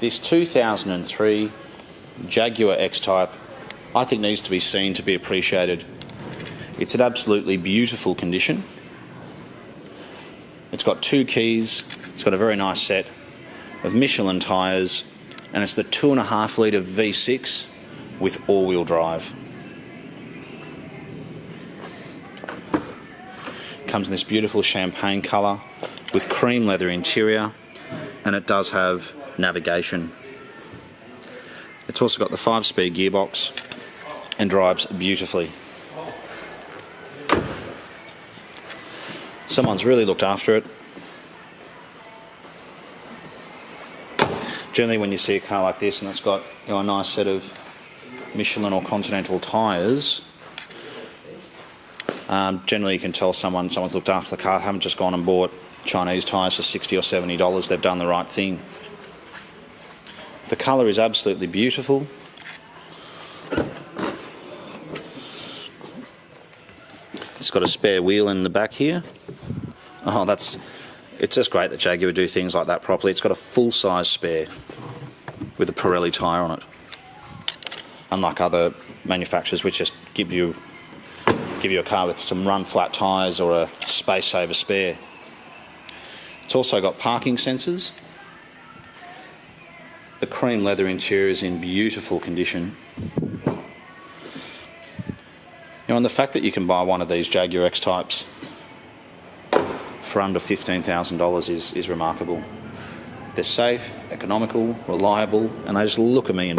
This 2003 Jaguar X Type, I think, needs to be seen to be appreciated. It's in absolutely beautiful condition. It's got 2 keys, it's got a very nice set of Michelin tyres, and it's the 2.5 litre V6 with all-wheel drive. Comes in this beautiful champagne colour with cream leather interior, and it does have navigation. It's also got the 5-speed gearbox and drives beautifully. Someone's really looked after it. Generally, when you see a car like this and it's got, you know, a nice set of Michelin or Continental tyres, generally you can tell someone's looked after the car. They haven't just gone and bought Chinese tyres for $60 or $70. They've done the right thing. The colour is absolutely beautiful. It's got a spare wheel in the back here. Oh, it's just great that Jaguar do things like that properly. It's got a full-size spare with a Pirelli tyre on it, unlike other manufacturers which just give you a car with some run-flat tyres or a space-saver spare. It's also got parking sensors. The cream leather interior is in beautiful condition. You know, and the fact that you can buy one of these Jaguar X Types for under $15,000 is remarkable. They're safe, economical, reliable, and they just look $1 million.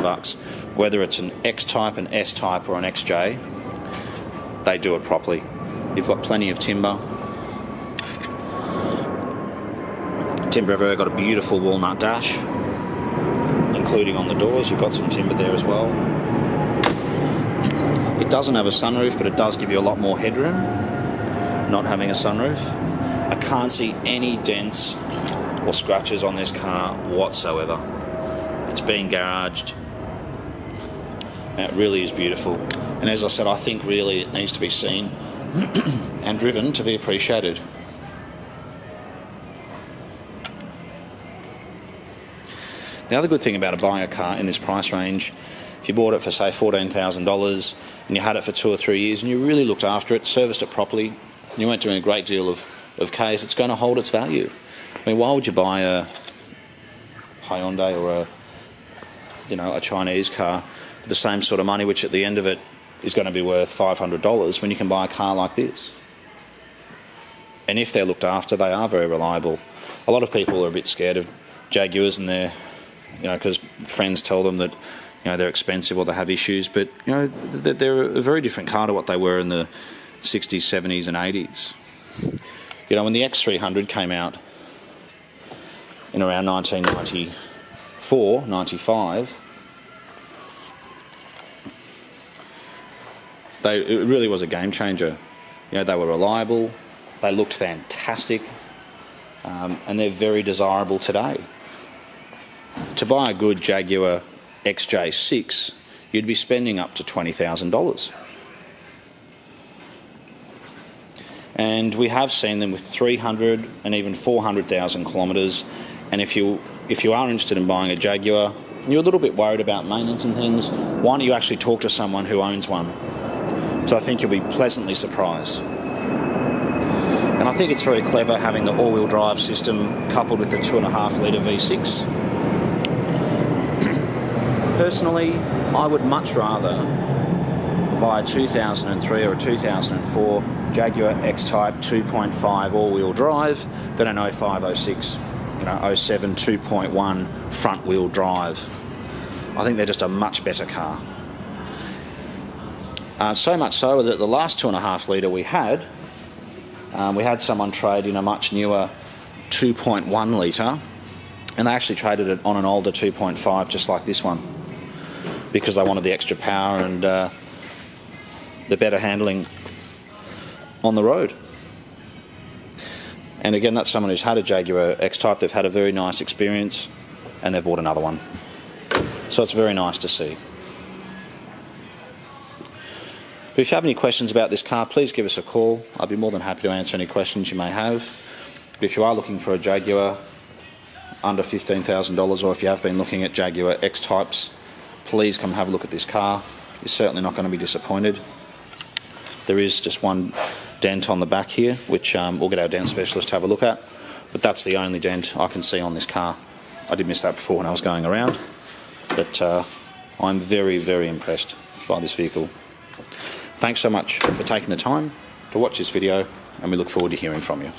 Whether it's an X Type, an S Type, or an XJ, they do it properly. You've got plenty of timber. Timber everywhere. Got a beautiful walnut dash, including on the doors. You've got some timber there as well. It doesn't have a sunroof, but it does give you a lot more headroom, not having a sunroof. I can't see any dents or scratches on this car whatsoever. It's been garaged. It really is beautiful. And as I said, I think really it needs to be seen and driven to be appreciated. The other good thing about buying a car in this price range, if you bought it for, say, $14,000 and you had it for 2 or 3 years and you really looked after it, serviced it properly, and you weren't doing a great deal of case, it's going to hold its value. I mean, why would you buy a Hyundai or a Chinese car for the same sort of money, which at the end of it is going to be worth $500, when you can buy a car like this? And if they're looked after, they are very reliable. A lot of people are a bit scared of Jaguars, and they're, because friends tell them that, they're expensive or they have issues, but, they're a very different car to what they were in the 60s, 70s and 80s. When the X300 came out in around 1994, 95, it really was a game changer. They were reliable, they looked fantastic, and they're very desirable today. To buy a good Jaguar XJ6, you'd be spending up to $20,000. And we have seen them with 300 and even 400,000 kilometres. And if you are interested in buying a Jaguar, and you're a little bit worried about maintenance and things, why don't you actually talk to someone who owns one? So I think you'll be pleasantly surprised. And I think it's very clever having the all-wheel drive system coupled with the 2.5 litre V6. Personally, I would much rather buy a 2003 or a 2004 Jaguar X Type 2.5 all-wheel drive than an 05, 06, 07 2.1 front-wheel drive. I think they're just a much better car. So much so that the last 2.5 litre we had someone trade in a much newer 2.1 litre, and they actually traded it on an older 2.5 just like this one, because they wanted the extra power and the better handling on the road. And again, that's someone who's had a Jaguar X Type, they've had a very nice experience, and they've bought another one. So it's very nice to see. But if you have any questions about this car, please give us a call. I'd be more than happy to answer any questions you may have. But if you are looking for a Jaguar, under $15,000, or if you have been looking at Jaguar X Types, please come have a look at this car. You're certainly not going to be disappointed. There is just one dent on the back here, which we'll get our dent specialist to have a look at, but that's the only dent I can see on this car. I did miss that before when I was going around, but I'm very, very impressed by this vehicle. Thanks so much for taking the time to watch this video, and we look forward to hearing from you.